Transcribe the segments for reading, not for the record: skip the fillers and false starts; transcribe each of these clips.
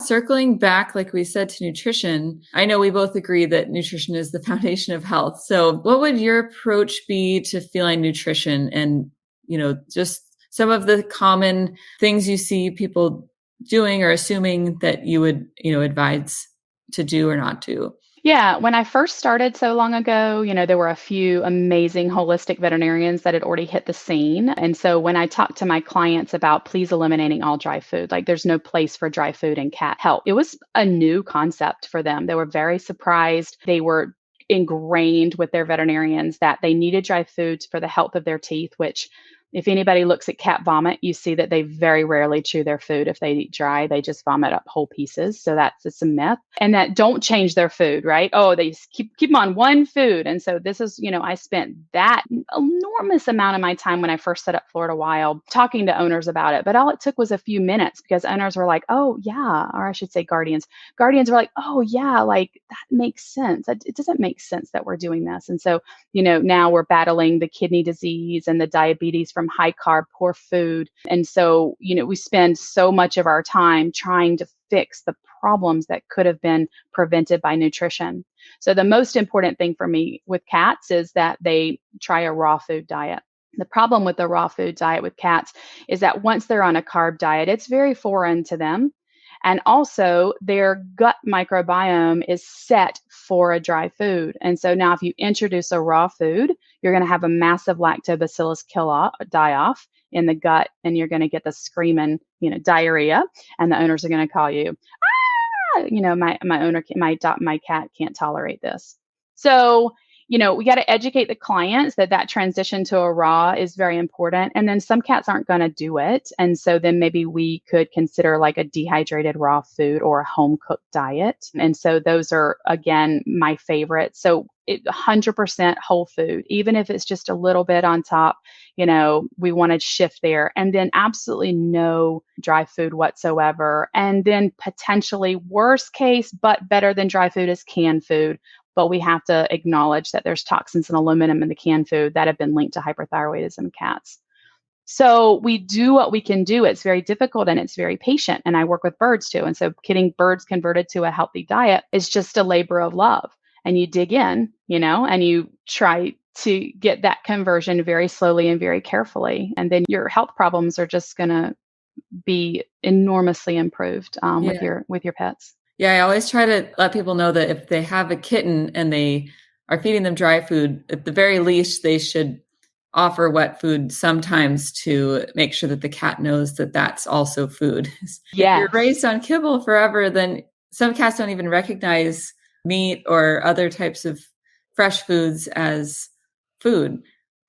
circling back, like we said, to nutrition, I know we both agree that nutrition is the foundation of health. So what would your approach be to feline nutrition and, just some of the common things you see people doing or assuming that you would, advise to do or not do? Yeah, when I first started so long ago, there were a few amazing holistic veterinarians that had already hit the scene. And so when I talked to my clients about please eliminating all dry food, like there's no place for dry food in cat health, it was a new concept for them. They were very surprised. They were ingrained with their veterinarians that they needed dry foods for the health of their teeth, which if anybody looks at cat vomit, you see that they very rarely chew their food. If they eat dry, they just vomit up whole pieces. So it's a myth. And that don't change their food, right? Oh, they keep them on one food. And so this is, I spent that enormous amount of my time when I first set up Florida Wild talking to owners about it. But all it took was a few minutes because owners were like, oh, yeah. Or I should say guardians. Guardians were like, oh, yeah, like that makes sense. It doesn't make sense that we're doing this. And so, now we're battling the kidney disease and the diabetes from high carb, poor food. And so, we spend so much of our time trying to fix the problems that could have been prevented by nutrition. So the most important thing for me with cats is that they try a raw food diet. The problem with the raw food diet with cats is that once they're on a carb diet, it's very foreign to them. And also their gut microbiome is set for a dry food. And so now if you introduce a raw food, you're going to have a massive lactobacillus die-off in the gut, and you're going to get the screaming, diarrhea, and the owners are going to call you, my cat can't tolerate this. So, we got to educate the clients that transition to a raw is very important. And then some cats aren't going to do it. And so then maybe we could consider like a dehydrated raw food or a home cooked diet. And so those are, again, my favorite. So 100% whole food, even if it's just a little bit on top, we want to shift there. And then absolutely no dry food whatsoever. And then potentially worst case, but better than dry food is canned food. But we have to acknowledge that there's toxins and aluminum in the canned food that have been linked to hyperthyroidism in cats. So we do what we can do. It's very difficult and it's very patient. And I work with birds too. And so getting birds converted to a healthy diet is just a labor of love. And you dig in, and you try to get that conversion very slowly and very carefully. And then your health problems are just going to be enormously improved with your pets. Yeah, I always try to let people know that if they have a kitten and they are feeding them dry food, at the very least, they should offer wet food sometimes to make sure that the cat knows that that's also food. Yeah. If you're raised on kibble forever, then some cats don't even recognize meat or other types of fresh foods as food,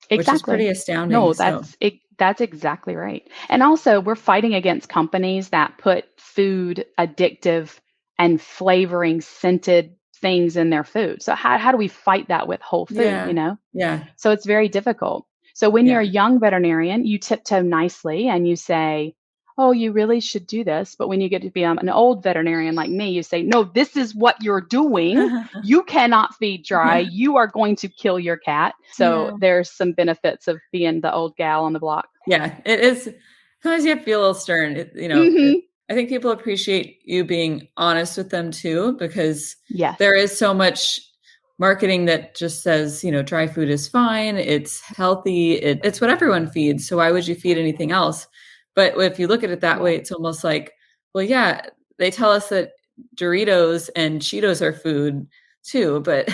which is pretty astounding. No, that's exactly right. And also, we're fighting against companies that put food addictive and flavoring scented things in their food. So how do we fight that with whole food, Yeah. So it's very difficult. So when you're a young veterinarian, you tiptoe nicely and you say, oh, you really should do this. But when you get to be an old veterinarian like me, you say, no, this is what you're doing. You cannot feed dry. You are going to kill your cat. So there's some benefits of being the old gal on the block. Yeah, it is. Sometimes you have to be a little stern, I think people appreciate you being honest with them too, because there is so much marketing that just says, dry food is fine. It's healthy. It's what everyone feeds. So why would you feed anything else? But if you look at it that way, it's almost like, well, yeah, they tell us that Doritos and Cheetos are food too, but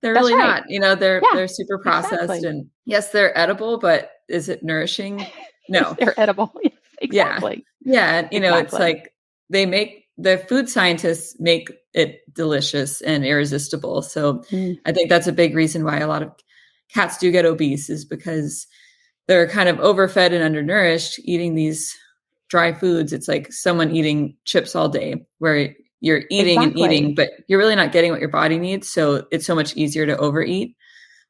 they're really not, they're super processed and yes, they're edible, but is it nourishing? No, they're edible. Exactly. Yeah. It's like the food scientists make it delicious and irresistible. So I think that's a big reason why a lot of cats do get obese is because they're kind of overfed and undernourished eating these dry foods. It's like someone eating chips all day where you're eating and eating, but you're really not getting what your body needs. So it's so much easier to overeat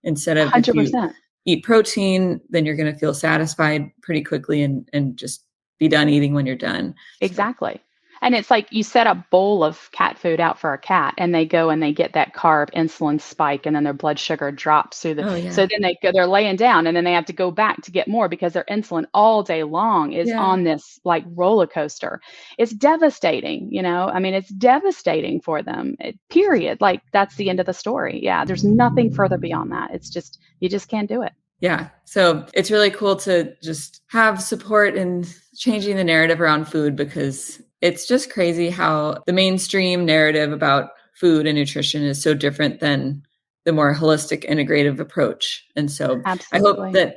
instead of 100%. If you eat protein, then you're going to feel satisfied pretty quickly and just be done eating when you're done. Exactly. And it's like you set a bowl of cat food out for a cat and they go and they get that carb insulin spike and then their blood sugar drops through Oh, so yeah. then they're laying down and then they have to go back to get more because their insulin all day long is Yeah. on this like roller coaster. It's devastating, you know? I mean, it's devastating for them. Period. Like that's the end of the story. Yeah, there's nothing further beyond that. It's just you just can't do it. Yeah. So it's really cool to just have support in changing the narrative around food, because it's just crazy how the mainstream narrative about food and nutrition is so different than the more holistic integrative approach. And so I hope Absolutely. that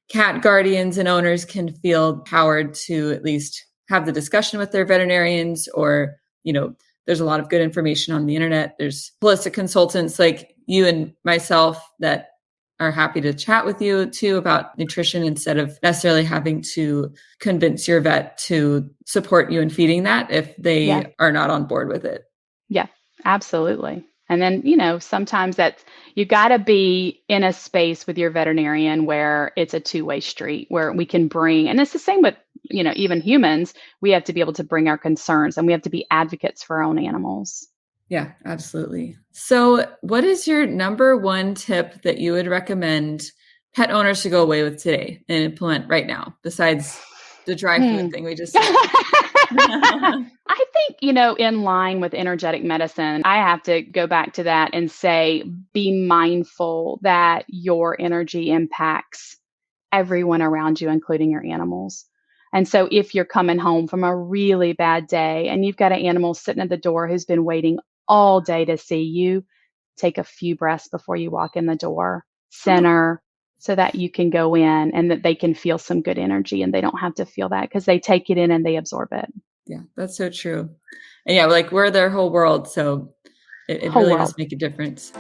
cat guardians and owners can feel powered to at least have the discussion with their veterinarians, or, there's a lot of good information on the internet. There's holistic consultants like you and myself that are happy to chat with you too about nutrition, instead of necessarily having to convince your vet to support you in feeding that if they are not on board with it. Yeah, absolutely. And then, sometimes you got to be in a space with your veterinarian where it's a two-way street where we can and it's the same with, even humans, we have to be able to bring our concerns and we have to be advocates for our own animals. Yeah, absolutely. So what is your number one tip that you would recommend pet owners to go away with today and implement right now, besides the dry food thing we just said? I think, in line with energetic medicine, I have to go back to that and say, be mindful that your energy impacts everyone around you, including your animals. And so if you're coming home from a really bad day and you've got an animal sitting at the door who's been waiting all day to see you, take a few breaths before you walk in the door, center, so that you can go in and that they can feel some good energy and they don't have to feel that because they take it in and they absorb it. Yeah, that's so true. And yeah, like we're their whole world. So it really does make a difference.